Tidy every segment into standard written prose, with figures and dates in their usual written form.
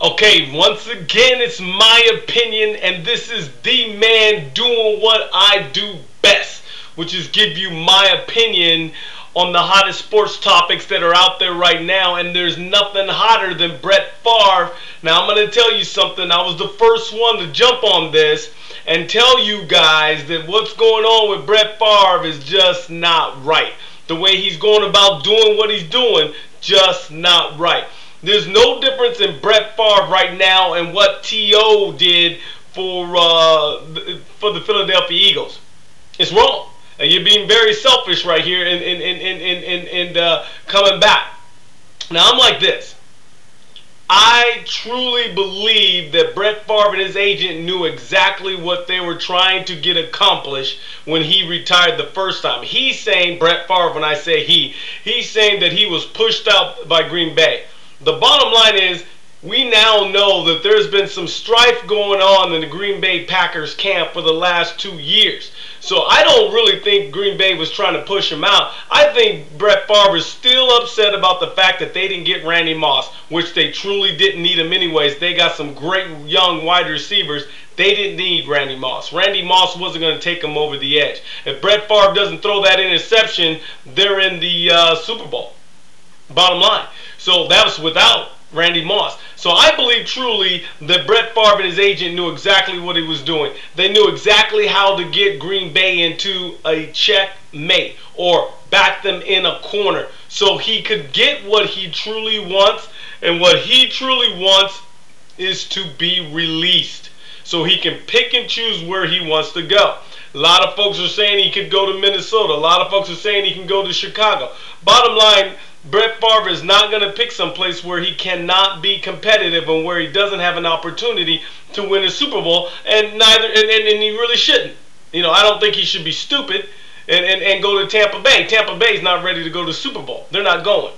Okay, once again, it's my opinion, and this is the man doing what I do best, which is give you my opinion on the hottest sports topics that are out there right now, and there's nothing hotter than Brett Favre. Now, I'm going to tell you something. I was the first one to jump on this and tell you guys that what's going on with Brett Favre is just not right. The way he's going about doing what he's doing, just not right. There's no difference in Brett Favre right now and what T.O. did for the Philadelphia Eagles. It's wrong. And you're being very selfish right here in coming back. Now, I'm like this. I truly believe that Brett Favre and his agent knew exactly what they were trying to get accomplished when he retired the first time. He's saying, Brett Favre, when I say he's saying that he was pushed out by Green Bay. The bottom line is, we now know that there's been some strife going on in the Green Bay Packers camp for the last 2 years. So I don't really think Green Bay was trying to push him out. I think Brett Favre is still upset about the fact that they didn't get Randy Moss, which they truly didn't need him anyways. They got some great young wide receivers. They didn't need Randy Moss. Randy Moss wasn't going to take them over the edge. If Brett Favre doesn't throw that interception, they're in the Super Bowl. Bottom line. So that was without Randy Moss. So I believe truly that Brett Favre and his agent knew exactly what he was doing. They knew exactly how to get Green Bay into a checkmate or back them in a corner so he could get what he truly wants. And what he truly wants is to be released so he can pick and choose where he wants to go. A lot of folks are saying he could go to Minnesota. A lot of folks are saying he can go to Chicago. Bottom line, Brett Favre is not going to pick some place where he cannot be competitive and where he doesn't have an opportunity to win a Super Bowl, and he really shouldn't. You know, I don't think he should be stupid and go to Tampa Bay. Tampa Bay is not ready to go to Super Bowl. They're not going.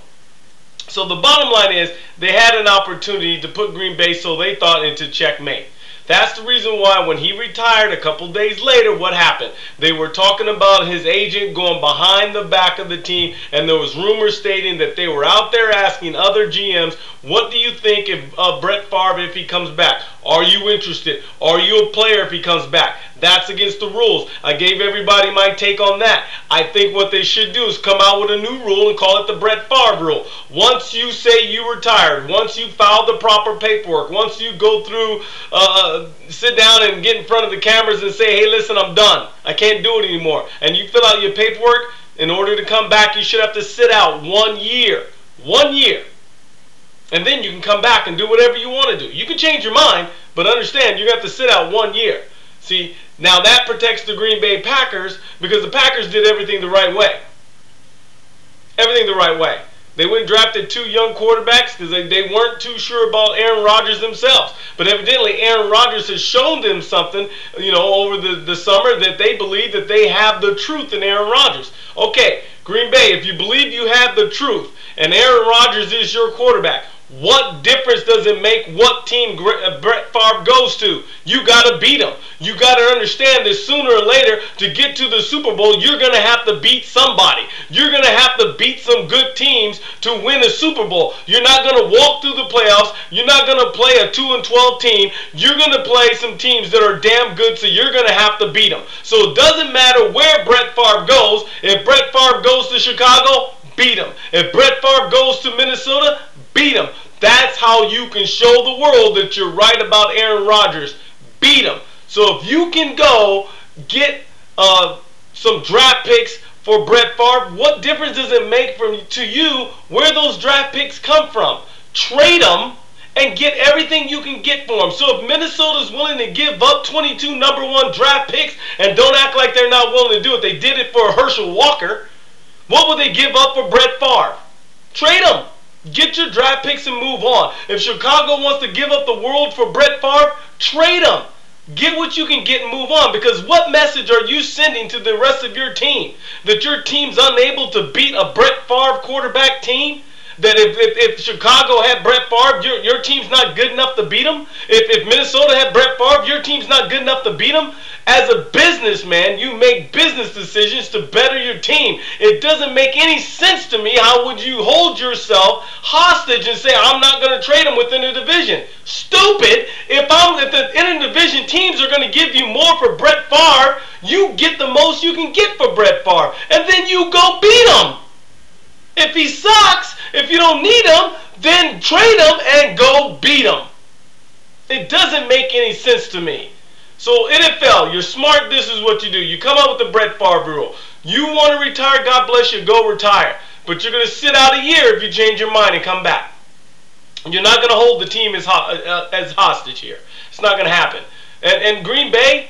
So the bottom line is they had an opportunity to put Green Bay, so they thought, into checkmate. That's the reason why when he retired a couple days later, what happened? They were talking about his agent going behind the back of the team, and there was rumors stating that they were out there asking other GMs, what do you think of Brett Favre if he comes back? Are you interested? Are you a player if he comes back? That's against the rules. I gave everybody my take on that. I think what they should do is come out with a new rule and call it the Brett Favre rule. Once you say you retired, once you filed the proper paperwork, once you go through, sit down and get in front of the cameras and say, hey, listen, I'm done. I can't do it anymore. And you fill out your paperwork, in order to come back, you should have to sit out 1 year. 1 year. And then you can come back and do whatever you want to do. You can change your mind, but understand you have to sit out 1 year. See, now that protects the Green Bay Packers because the Packers did everything the right way. Everything the right way. They went and drafted 2 young quarterbacks because they weren't too sure about Aaron Rodgers themselves. But evidently Aaron Rodgers has shown them something, you know, over the summer that they believe that they have the truth in Aaron Rodgers. Okay, Green Bay, if you believe you have the truth and Aaron Rodgers is your quarterback, what difference does it make what team Brett Favre goes to? You got to beat them. You got to understand that sooner or later, to get to the Super Bowl, you're going to have to beat somebody. You're going to have to beat some good teams to win a Super Bowl. You're not going to walk through the playoffs. You're not going to play a 2-12 team. You're going to play some teams that are damn good, so you're going to have to beat them. So it doesn't matter where Brett Favre goes. If Brett Favre goes to Chicago, beat him. If Brett Favre goes to Minnesota, beat him. That's how you can show the world that you're right about Aaron Rodgers. Beat him. So if you can go get some draft picks for Brett Favre, what difference does it make to you where those draft picks come from? Trade them and get everything you can get for them. So if Minnesota's willing to give up 22 number 1 draft picks and don't act like they're not willing to do it, they did it for Herschel Walker, what would they give up for Brett Favre? Trade them. Get your draft picks and move on. If Chicago wants to give up the world for Brett Favre, trade them. Get what you can get and move on. Because what message are you sending to the rest of your team? That your team's unable to beat a Brett Favre quarterback team? That if Chicago had Brett Favre, your team's not good enough to beat them? If Minnesota had Brett Favre, your team's not good enough to beat them? As a businessman, you make business decisions to better your team. It doesn't make any sense to me. How would you hold yourself hostage and say, I'm not going to trade him within the division? Stupid. If the inter-division teams are going to give you more for Brett Favre, you get the most you can get for Brett Favre. And then you go beat him. If he sucks, if you don't need him, then trade him and go beat him. It doesn't make any sense to me. So NFL, you're smart, this is what you do. You come up with the Brett Favre rule. You want to retire, God bless you, go retire. But you're going to sit out a year if you change your mind and come back. You're not going to hold the team as hostage here. It's not going to happen. And Green Bay,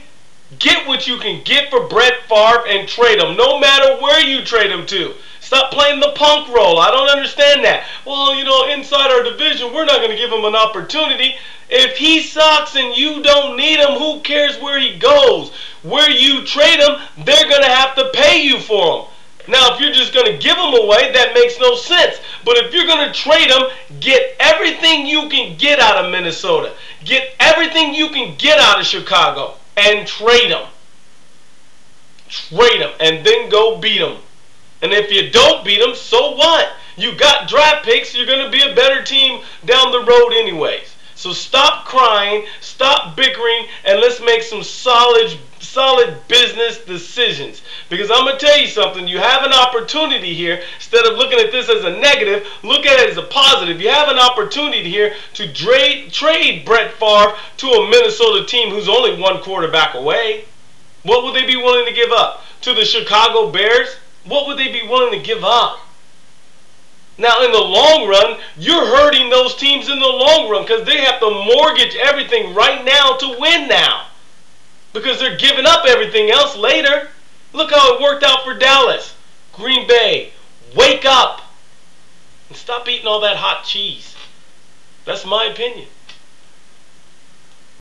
get what you can get for Brett Favre and trade him, no matter where you trade him to. Stop playing the punk role. I don't understand that. Well, you know, inside our division, we're not going to give him an opportunity. If he sucks and you don't need him, who cares where he goes? Where you trade him, they're going to have to pay you for him. Now, if you're just going to give him away, that makes no sense. But if you're going to trade him, get everything you can get out of Minnesota. Get everything you can get out of Chicago and trade him. Trade him and then go beat him. And if you don't beat them, so what? You got draft picks. You're going to be a better team down the road anyways. So stop crying, stop bickering, and let's make some solid business decisions. Because I'm going to tell you something. You have an opportunity here. Instead of looking at this as a negative, look at it as a positive. You have an opportunity here to trade Brett Favre to a Minnesota team who's only one quarterback away. What would they be willing to give up? To the Chicago Bears? What would they be willing to give up? Now, in the long run, you're hurting those teams in the long run because they have to mortgage everything right now to win now. Because they're giving up everything else later. Look how it worked out for Dallas. Green Bay, wake up and stop eating all that hot cheese. That's my opinion.